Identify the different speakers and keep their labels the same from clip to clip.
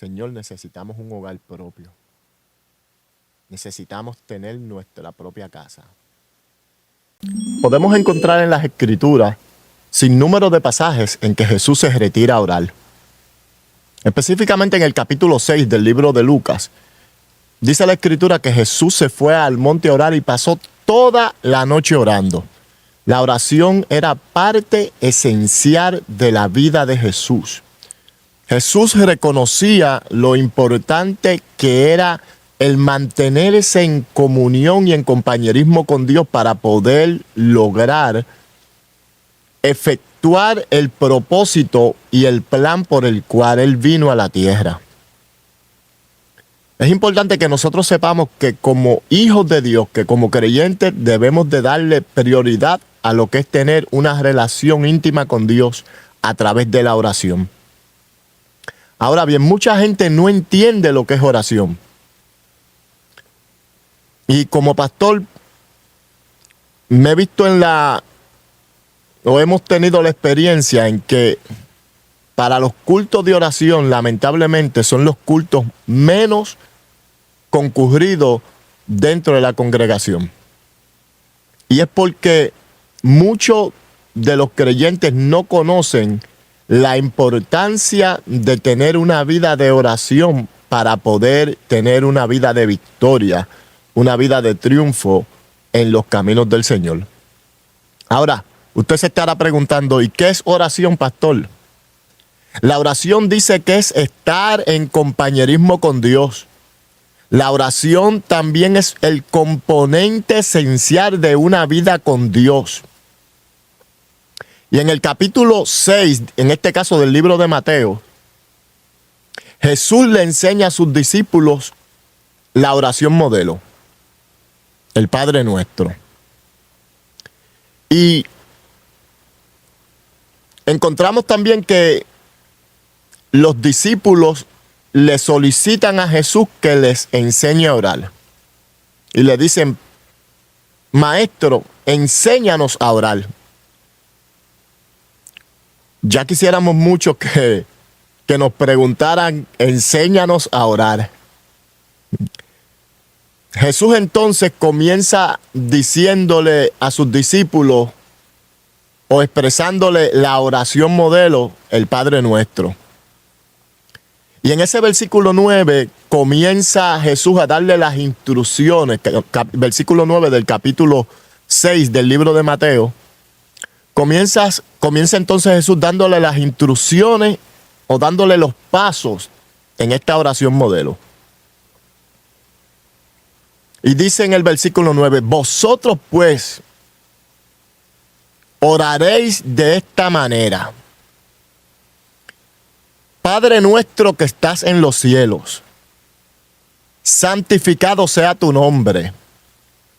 Speaker 1: Señor, necesitamos un hogar propio. Necesitamos tener nuestra propia casa. Podemos encontrar en las Escrituras sin número de pasajes en que Jesús se retira a orar. Específicamente en el capítulo 6 del libro de Lucas, dice la Escritura que Jesús se fue al monte a orar y pasó toda la noche orando. La oración era parte esencial de la vida de Jesús. Jesús reconocía lo importante que era el mantenerse en comunión y en compañerismo con Dios para poder lograr efectuar el propósito y el plan por el cual Él vino a la tierra. Es importante que nosotros sepamos que como hijos de Dios, que como creyentes debemos de darle prioridad a lo que es tener una relación íntima con Dios a través de la oración. Ahora bien, mucha gente no entiende lo que es oración. Y como pastor, me he visto hemos tenido la experiencia en que para los cultos de oración, lamentablemente, son los cultos menos concurridos dentro de la congregación. Y es porque muchos de los creyentes no conocen la importancia de tener una vida de oración para poder tener una vida de victoria, una vida de triunfo en los caminos del Señor. Ahora, usted se estará preguntando, ¿y qué es oración, pastor? La oración dice que es estar en compañerismo con Dios. La oración también es el componente esencial de una vida con Dios. Y en el capítulo 6, en este caso del libro de Mateo, Jesús le enseña a sus discípulos la oración modelo, el Padre Nuestro. Y encontramos también que los discípulos le solicitan a Jesús que les enseñe a orar. Y le dicen, Maestro, enséñanos a orar. Ya quisiéramos mucho que nos preguntaran, enséñanos a orar. Jesús entonces comienza diciéndole a sus discípulos o expresándole la oración modelo, el Padre Nuestro. Y en ese versículo 9 comienza Jesús a darle las instrucciones, versículo 9 del capítulo 6 del libro de Mateo. Comienza entonces Jesús dándole las instrucciones o dándole los pasos en esta oración modelo. Y dice en el versículo 9, vosotros pues oraréis de esta manera. Padre nuestro que estás en los cielos, santificado sea tu nombre.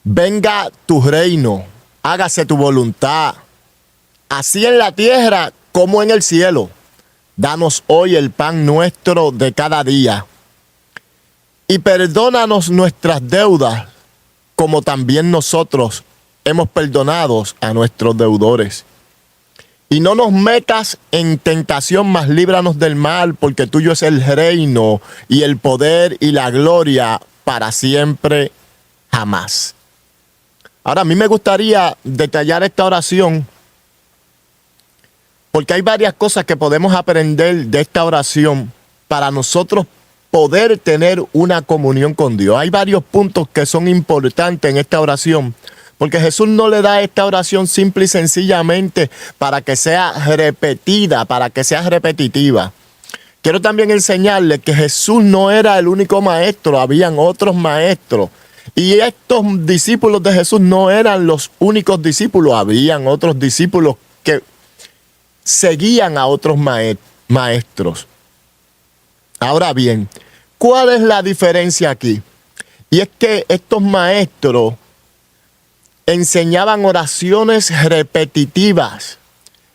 Speaker 1: Venga tu reino, hágase tu voluntad, así en la tierra como en el cielo. Danos hoy el pan nuestro de cada día. Y perdónanos nuestras deudas, como también nosotros hemos perdonado a nuestros deudores. Y no nos metas en tentación, mas líbranos del mal, porque tuyo es el reino y el poder y la gloria para siempre, jamás. Ahora, a mí me gustaría detallar esta oración, porque hay varias cosas que podemos aprender de esta oración para nosotros poder tener una comunión con Dios. Hay varios puntos que son importantes en esta oración, porque Jesús no le da esta oración simple y sencillamente para que sea repetida, para que sea repetitiva. Quiero también enseñarle que Jesús no era el único maestro, habían otros maestros. Y estos discípulos de Jesús no eran los únicos discípulos, habían otros discípulos que seguían a otros maestros. Ahora bien, ¿cuál es la diferencia aquí? Y es que estos maestros enseñaban oraciones repetitivas.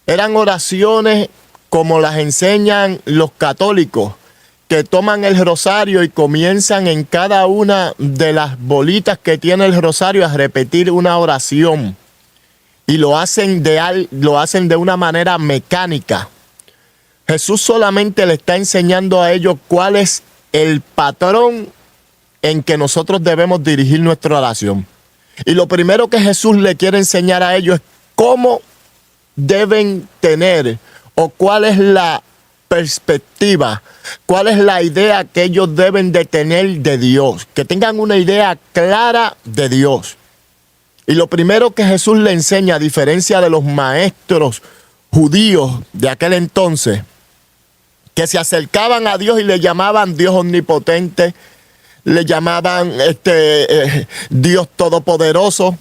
Speaker 1: Eran oraciones como las enseñan los católicos, que toman el rosario y comienzan en cada una de las bolitas que tiene el rosario a repetir una oración. Y lo hacen de una manera mecánica. Jesús solamente le está enseñando a ellos cuál es el patrón en que nosotros debemos dirigir nuestra oración. Y lo primero que Jesús le quiere enseñar a ellos es cómo deben tener o cuál es la perspectiva, cuál es la idea que ellos deben de tener de Dios, que tengan una idea clara de Dios. Y lo primero que Jesús le enseña, a diferencia de los maestros judíos de aquel entonces, que se acercaban a Dios y le llamaban Dios omnipotente, le llamaban Dios todopoderoso,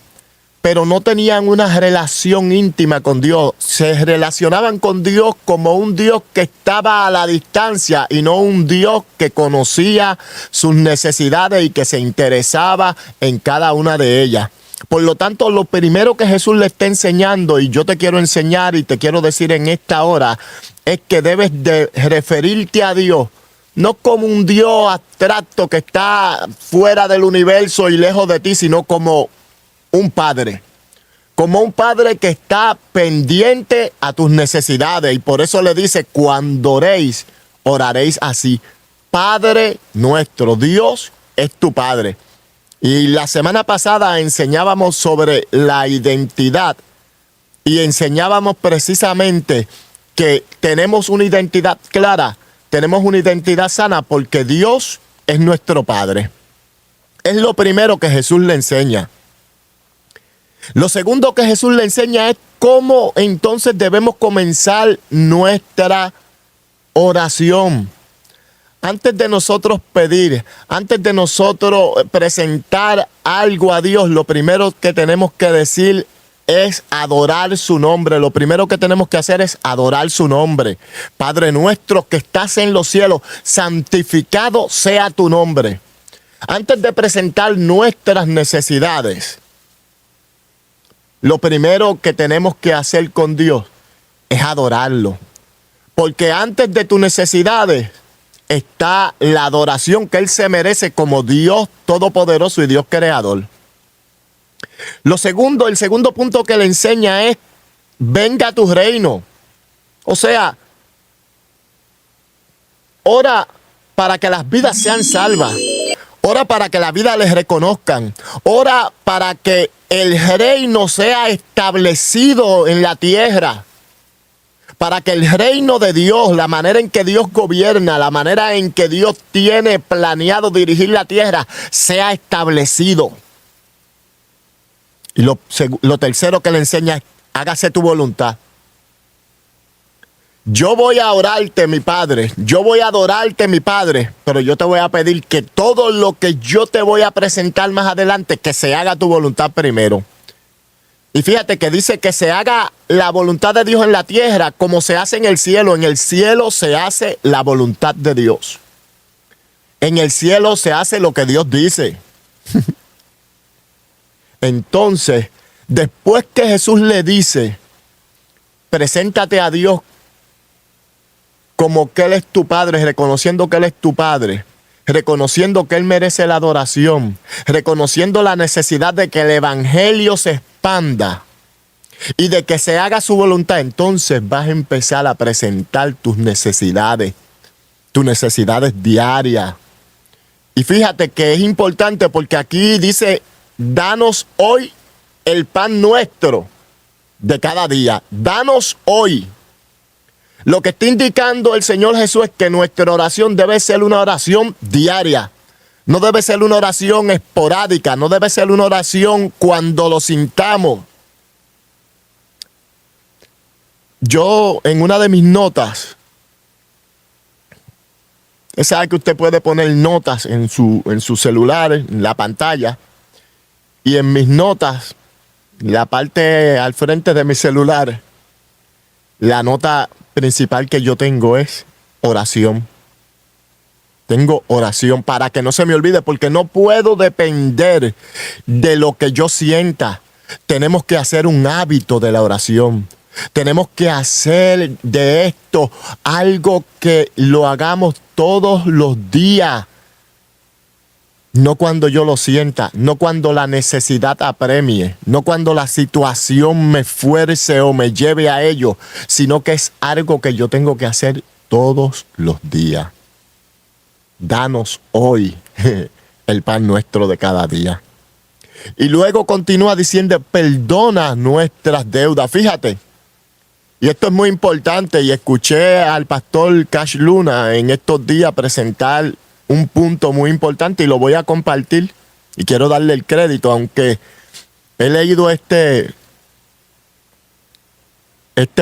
Speaker 1: pero no tenían una relación íntima con Dios. Se relacionaban con Dios como un Dios que estaba a la distancia y no un Dios que conocía sus necesidades y que se interesaba en cada una de ellas. Por lo tanto, lo primero que Jesús le está enseñando, y yo te quiero enseñar y te quiero decir en esta hora, es que debes de referirte a Dios no como un Dios abstracto que está fuera del universo y lejos de ti, sino como un padre. Como un padre que está pendiente a tus necesidades. Y por eso le dice, cuando oréis, oraréis así. Padre nuestro, Dios es tu Padre. Y la semana pasada enseñábamos sobre la identidad. Y enseñábamos precisamente que tenemos una identidad clara. Tenemos una identidad sana porque Dios es nuestro Padre. Es lo primero que Jesús le enseña. Lo segundo que Jesús le enseña es cómo entonces debemos comenzar nuestra oración. Antes de nosotros pedir, antes de nosotros presentar algo a Dios, lo primero que tenemos que decir es adorar su nombre. Lo primero que tenemos que hacer es adorar su nombre. Padre nuestro que estás en los cielos, santificado sea tu nombre. Antes de presentar nuestras necesidades, lo primero que tenemos que hacer con Dios es adorarlo. Porque antes de tus necesidades está la adoración que Él se merece como Dios todopoderoso y Dios creador. El segundo punto que le enseña es, venga a tu reino. O sea, ora para que las vidas sean salvas. Ora para que la vida les reconozcan. Ora para que el reino sea establecido en la tierra. Para que el reino de Dios, la manera en que Dios gobierna, la manera en que Dios tiene planeado dirigir la tierra, sea establecido. Y lo tercero que le enseña es, hágase tu voluntad. Yo voy a orarte, mi Padre. Yo voy a adorarte, mi Padre. Pero yo te voy a pedir que todo lo que yo te voy a presentar más adelante, que se haga tu voluntad primero. Y fíjate que dice que se haga la voluntad de Dios en la tierra como se hace en el cielo. En el cielo se hace la voluntad de Dios. En el cielo se hace lo que Dios dice. Entonces, después que Jesús le dice, preséntate a Dios como que Él es tu Padre, reconociendo que Él es tu Padre, reconociendo que Él merece la adoración, reconociendo la necesidad de que el Evangelio se expanda y de que se haga su voluntad, entonces vas a empezar a presentar tus necesidades diarias. Y fíjate que es importante porque aquí dice, danos hoy el pan nuestro de cada día. Danos hoy. Lo que está indicando el Señor Jesús es que nuestra oración debe ser una oración diaria. No debe ser una oración esporádica. No debe ser una oración cuando lo sintamos. Yo en una de mis notas, sabe que usted puede poner notas en su celular, en la pantalla. Y en mis notas, la parte al frente de mi celular, la nota principal que yo tengo es oración. Tengo oración para que no se me olvide, porque no puedo depender de lo que yo sienta. Tenemos que hacer un hábito de la oración. Tenemos que hacer de esto algo que lo hagamos todos los días. No cuando yo lo sienta, no cuando la necesidad apremie, no cuando la situación me fuerce o me lleve a ello, sino que es algo que yo tengo que hacer todos los días. Danos hoy el pan nuestro de cada día. Y luego continúa diciendo, perdona nuestras deudas. Fíjate, y esto es muy importante, y escuché al pastor Cash Luna en estos días presentar un punto muy importante y lo voy a compartir. Y quiero darle el crédito, aunque he leído este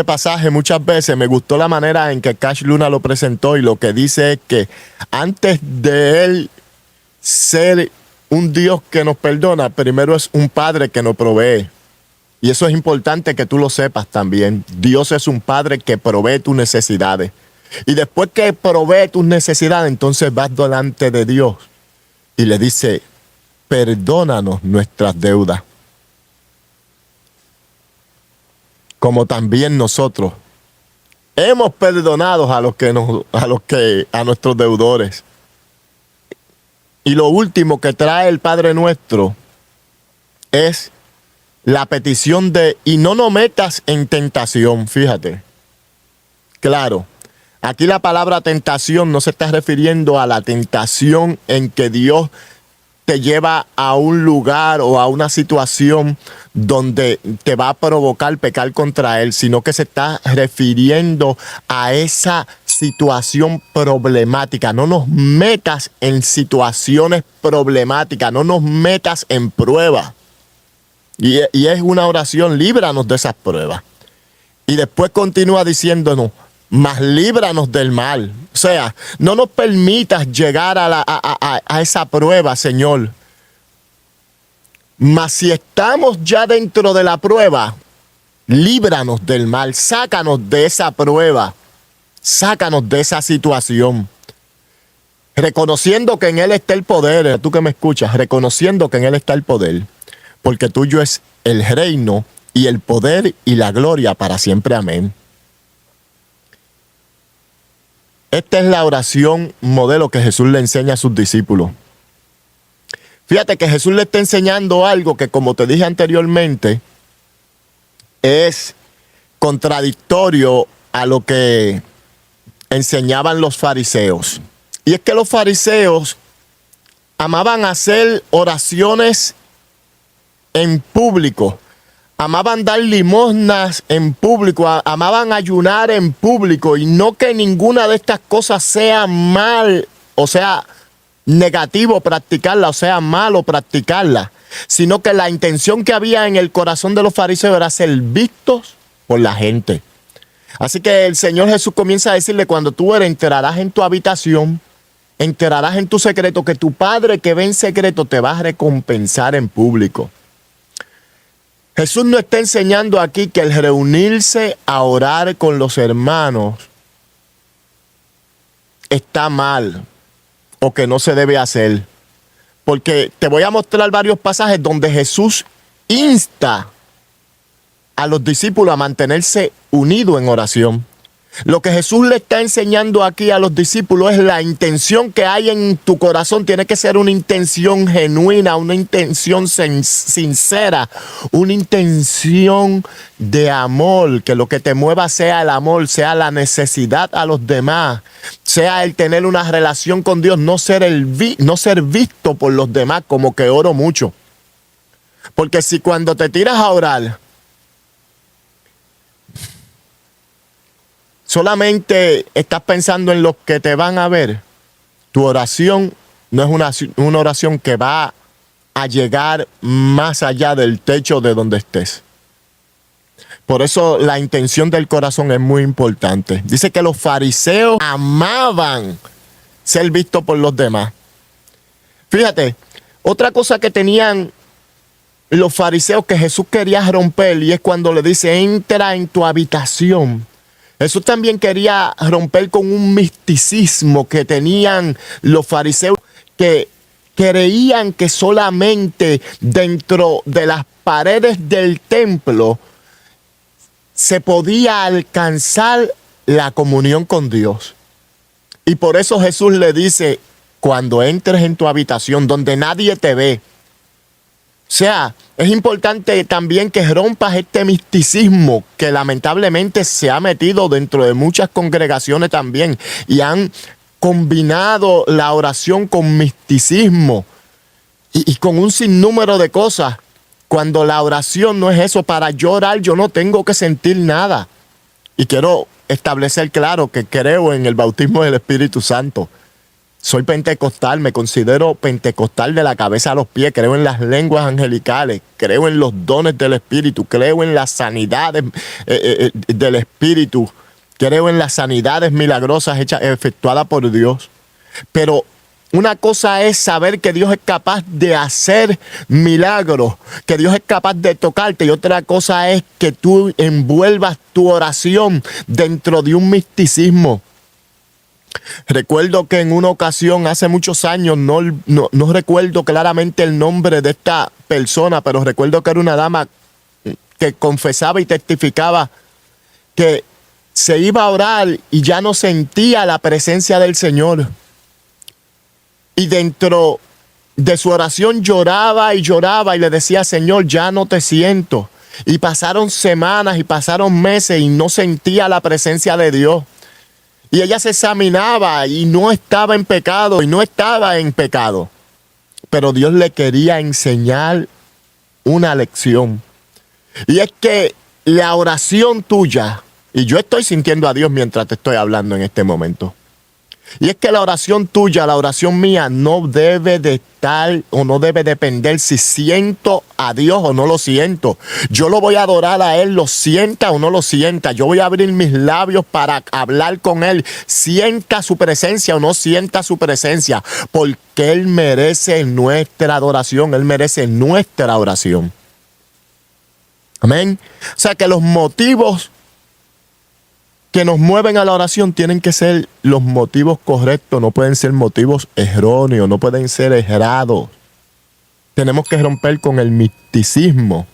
Speaker 1: pasaje muchas veces. Me gustó la manera en que Cash Luna lo presentó, y lo que dice es que antes de él ser un Dios que nos perdona, primero es un Padre que nos provee. Y eso es importante que tú lo sepas también. Dios es un Padre que provee tus necesidades. Y después que provee tus necesidades, entonces vas delante de Dios y le dice, perdónanos nuestras deudas, como también nosotros hemos perdonado a nuestros deudores. Y lo último que trae el Padre nuestro es la petición de, y no nos metas en tentación. Fíjate, claro, aquí la palabra tentación no se está refiriendo a la tentación en que Dios te lleva a un lugar o a una situación donde te va a provocar pecar contra Él, sino que se está refiriendo a esa situación problemática. No nos metas en situaciones problemáticas, no nos metas en pruebas. Y es una oración, líbranos de esas pruebas. Y después continúa diciéndonos, mas líbranos del mal. O sea, no nos permitas llegar a esa prueba, Señor. Mas si estamos ya dentro de la prueba, líbranos del mal, sácanos de esa prueba, sácanos de esa situación. Reconociendo que en Él está el poder, tú que me escuchas, reconociendo que en Él está el poder, porque tuyo es el reino y el poder y la gloria para siempre. Amén. Esta es la oración modelo que Jesús le enseña a sus discípulos. Fíjate que Jesús le está enseñando algo que, como te dije anteriormente, es contradictorio a lo que enseñaban los fariseos. Y es que los fariseos amaban hacer oraciones en público, amaban dar limosnas en público, amaban ayunar en público, y no que ninguna de estas cosas sea mal, o sea, negativo practicarla, o sea, malo practicarla, sino que la intención que había en el corazón de los fariseos era ser vistos por la gente. Así que el Señor Jesús comienza a decirle, cuando tú entrarás en tu habitación, entrarás en tu secreto, que tu Padre que ve en secreto te va a recompensar en público. Jesús no está enseñando aquí que el reunirse a orar con los hermanos está mal o que no se debe hacer. Porque te voy a mostrar varios pasajes donde Jesús insta a los discípulos a mantenerse unidos en oración. Lo que Jesús le está enseñando aquí a los discípulos es la intención que hay en tu corazón. Tiene que ser una intención genuina, una intención sincera, una intención de amor. Que lo que te mueva sea el amor, sea la necesidad a los demás, sea el tener una relación con Dios, no ser visto por los demás como que oro mucho. Porque si cuando te tiras a orar solamente estás pensando en los que te van a ver, tu oración no es una oración que va a llegar más allá del techo de donde estés. Por eso la intención del corazón es muy importante. Dice que los fariseos amaban ser vistos por los demás. Fíjate, otra cosa que tenían los fariseos que Jesús quería romper, y es cuando le dice, entra en tu habitación. Jesús también quería romper con un misticismo que tenían los fariseos, que creían que solamente dentro de las paredes del templo se podía alcanzar la comunión con Dios. Y por eso Jesús le dice, cuando entres en tu habitación donde nadie te ve, O sea, es importante también que rompas este misticismo que lamentablemente se ha metido dentro de muchas congregaciones también y han combinado la oración con misticismo y con un sinnúmero de cosas. Cuando la oración no es eso, para llorar yo no tengo que sentir nada. Y quiero establecer claro que creo en el bautismo del Espíritu Santo. Soy pentecostal, me considero pentecostal de la cabeza a los pies, creo en las lenguas angelicales, creo en los dones del Espíritu, creo en las sanidades del Espíritu, creo en las sanidades milagrosas efectuadas por Dios. Pero una cosa es saber que Dios es capaz de hacer milagros, que Dios es capaz de tocarte, y otra cosa es que tú envuelvas tu oración dentro de un misticismo. Recuerdo que en una ocasión, hace muchos años, no recuerdo claramente el nombre de esta persona, pero recuerdo que era una dama que confesaba y testificaba que se iba a orar y ya no sentía la presencia del Señor. Y dentro de su oración lloraba y le decía: Señor, ya no te siento. Y pasaron semanas y pasaron meses y no sentía la presencia de Dios. Y ella se examinaba y no estaba en pecado, Pero Dios le quería enseñar una lección. Y es que la oración tuya, y yo estoy sintiendo a Dios mientras te estoy hablando en este momento. Y es que la oración tuya, la oración mía, no debe de estar o no debe depender si siento a Dios o no lo siento. Yo lo voy a adorar a Él, lo sienta o no lo sienta. Yo voy a abrir mis labios para hablar con Él, sienta su presencia o no sienta su presencia, porque Él merece nuestra adoración, Él merece nuestra oración. Amén. O sea que los motivos que nos mueven a la oración tienen que ser los motivos correctos, no pueden ser motivos erróneos, no pueden ser errados. Tenemos que romper con el misticismo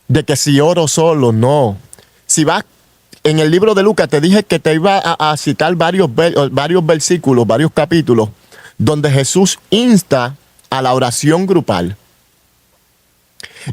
Speaker 1: de que si oro solo, no. Si vas en el libro de Lucas, te dije que te iba a citar varios versículos, varios capítulos, donde Jesús insta a la oración grupal.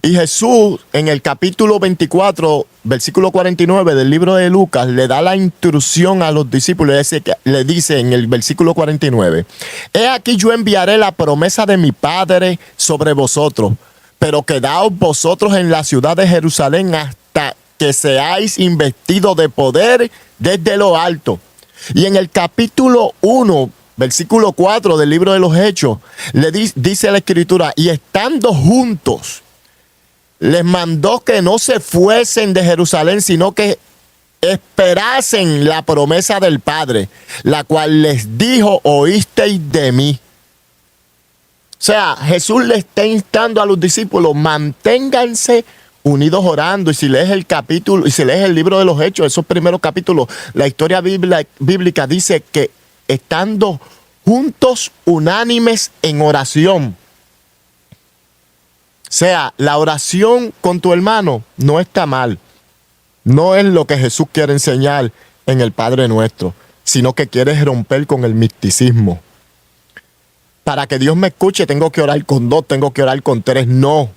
Speaker 1: Y Jesús, en el capítulo 24, versículo 49 del libro de Lucas, le da la instrucción a los discípulos. Le dice en el versículo 49: He aquí yo enviaré la promesa de mi Padre sobre vosotros, pero quedaos vosotros en la ciudad de Jerusalén hasta que seáis investidos de poder desde lo alto. Y en el capítulo 1, versículo 4 del libro de los Hechos, dice la Escritura: y estando juntos, les mandó que no se fuesen de Jerusalén, sino que esperasen la promesa del Padre, la cual les dijo: oísteis de mí. O sea, Jesús le está instando a los discípulos: manténganse unidos orando. Y si lees el capítulo, y si lees el libro de los Hechos, esos primeros capítulos, la historia bíblica dice que estando juntos, unánimes en oración. O sea, la oración con tu hermano no está mal. No es lo que Jesús quiere enseñar en el Padre Nuestro, sino que quiere romper con el misticismo. Para que Dios me escuche, tengo que orar con 2, tengo que orar con 3. No,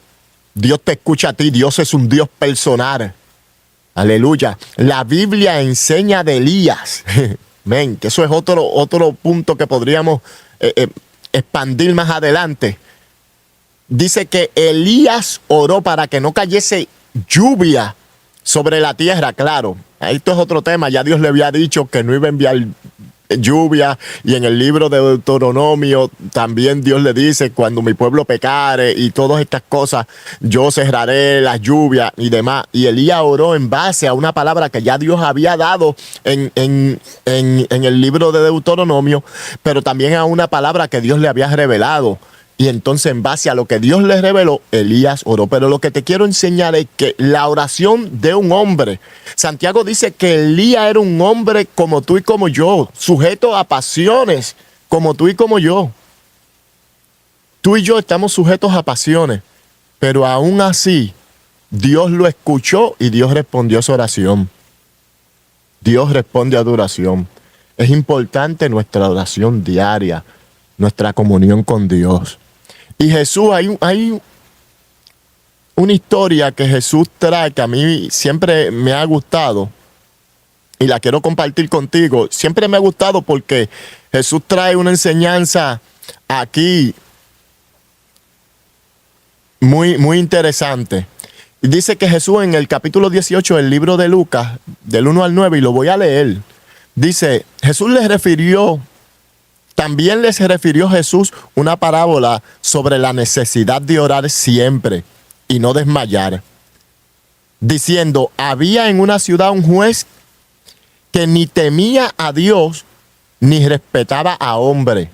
Speaker 1: Dios te escucha a ti. Dios es un Dios personal. Aleluya. La Biblia enseña de Elías. Men, que eso es otro punto que podríamos expandir más adelante. Dice que Elías oró para que no cayese lluvia sobre la tierra. Claro, esto es otro tema. Ya Dios le había dicho que no iba a enviar lluvia. Y en el libro de Deuteronomio también Dios le dice: cuando mi pueblo pecare y todas estas cosas, yo cerraré las lluvias y demás. Y Elías oró en base a una palabra que ya Dios había dado en el libro de Deuteronomio, pero también a una palabra que Dios le había revelado. Y entonces, en base a lo que Dios le reveló, Elías oró. Pero lo que te quiero enseñar es que la oración de un hombre, Santiago dice que Elías era un hombre como tú y como yo, sujeto a pasiones como tú y como yo. Tú y yo estamos sujetos a pasiones, pero aún así, Dios lo escuchó y Dios respondió a su oración. Dios responde a tu oración. Es importante nuestra oración diaria, nuestra comunión con Dios. Y Jesús, hay una historia que Jesús trae que a mí siempre me ha gustado y la quiero compartir contigo. Siempre me ha gustado porque Jesús trae una enseñanza aquí muy interesante. Dice que Jesús en el capítulo 18 del libro de Lucas, del 1 al 9, y lo voy a leer, dice, también les refirió Jesús una parábola sobre la necesidad de orar siempre y no desmayar, diciendo, había en una ciudad un juez que ni temía a Dios ni respetaba a hombre.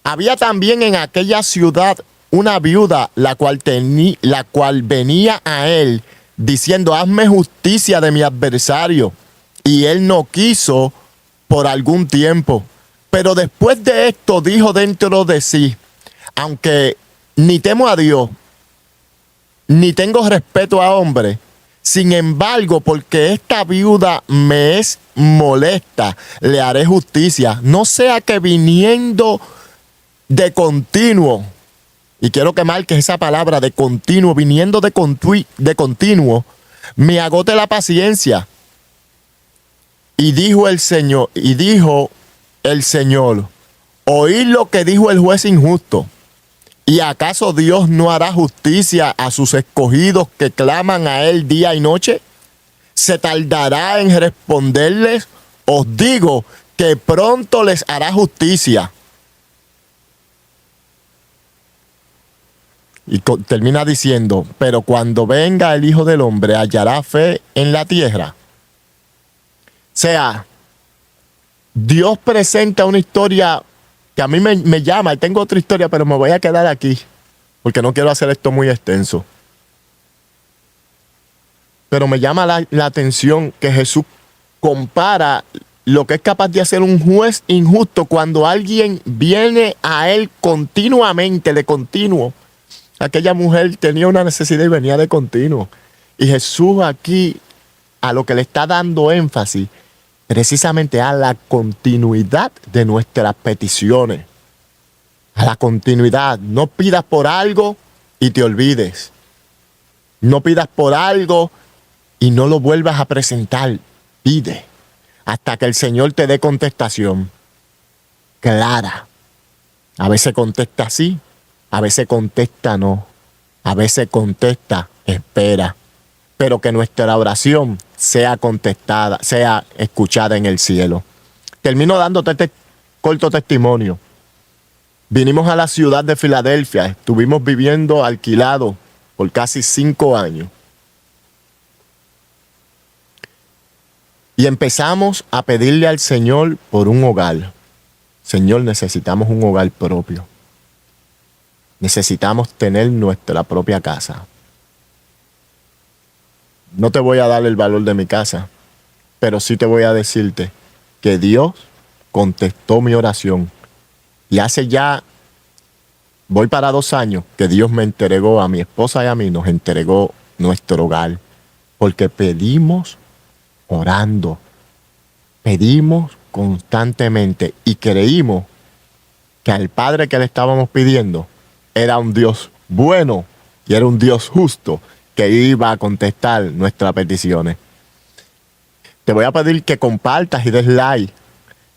Speaker 1: Había también en aquella ciudad una viuda, la cual venía a él diciendo, hazme justicia de mi adversario. Y él no quiso por algún tiempo. Pero después de esto dijo dentro de sí, aunque ni temo a Dios, ni tengo respeto a hombre, sin embargo, porque esta viuda me es molesta, le haré justicia. No sea que viniendo de continuo, y quiero que marques esa palabra de continuo, viniendo de continuo, me agote la paciencia. Y dijo el Señor, oíd lo que dijo el juez injusto. ¿Y acaso Dios no hará justicia a sus escogidos que claman a él día y noche? ¿Se tardará en responderles? Os digo que pronto les hará justicia. Y termina diciendo, pero cuando venga el Hijo del Hombre, ¿hallará fe en la tierra? O sea, Dios presenta una historia que a mí me llama, y tengo otra historia, pero me voy a quedar aquí, porque no quiero hacer esto muy extenso. Pero me llama la atención que Jesús compara lo que es capaz de hacer un juez injusto cuando alguien viene a él continuamente, de continuo. Aquella mujer tenía una necesidad y venía de continuo. Y Jesús aquí a lo que le está dando énfasis precisamente a la continuidad de nuestras peticiones. A la continuidad. No pidas por algo y te olvides. No pidas por algo y no lo vuelvas a presentar. Pide hasta que el Señor te dé contestación clara. A veces contesta sí, a veces contesta no, a veces contesta espera. Pero que nuestra oración sea contestada, sea escuchada en el cielo. Termino dándote este corto testimonio. Vinimos a la ciudad de Filadelfia, estuvimos viviendo alquilados por casi 5 años. Y empezamos a pedirle al Señor por un hogar. Señor, necesitamos un hogar propio. Necesitamos tener nuestra propia casa. No te voy a dar el valor de mi casa, pero sí te voy a decirte que Dios contestó mi oración. Y hace ya, voy para 2 años, que Dios me entregó a mi esposa y a mí, nos entregó nuestro hogar. Porque pedimos orando, pedimos constantemente y creímos que al Padre que le estábamos pidiendo era un Dios bueno y era un Dios justo que iba a contestar nuestras peticiones. Te voy a pedir que compartas y des like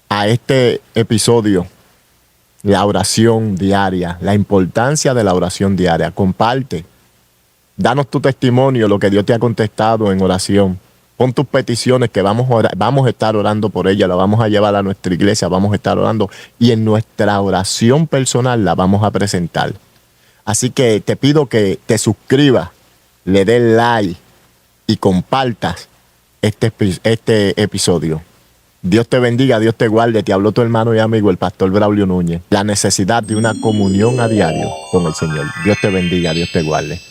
Speaker 1: a este episodio, la oración diaria, la importancia de la oración diaria. Comparte, danos tu testimonio, lo que Dios te ha contestado en oración. Pon tus peticiones que vamos a estar orando por ellas, la vamos a llevar a nuestra iglesia, vamos a estar orando y en nuestra oración personal la vamos a presentar. Así que te pido que te suscribas, le des like y compartas este episodio. Dios te bendiga, Dios te guarde. Te habló tu hermano y amigo, el pastor Braulio Núñez. La necesidad de una comunión a diario con el Señor. Dios te bendiga, Dios te guarde.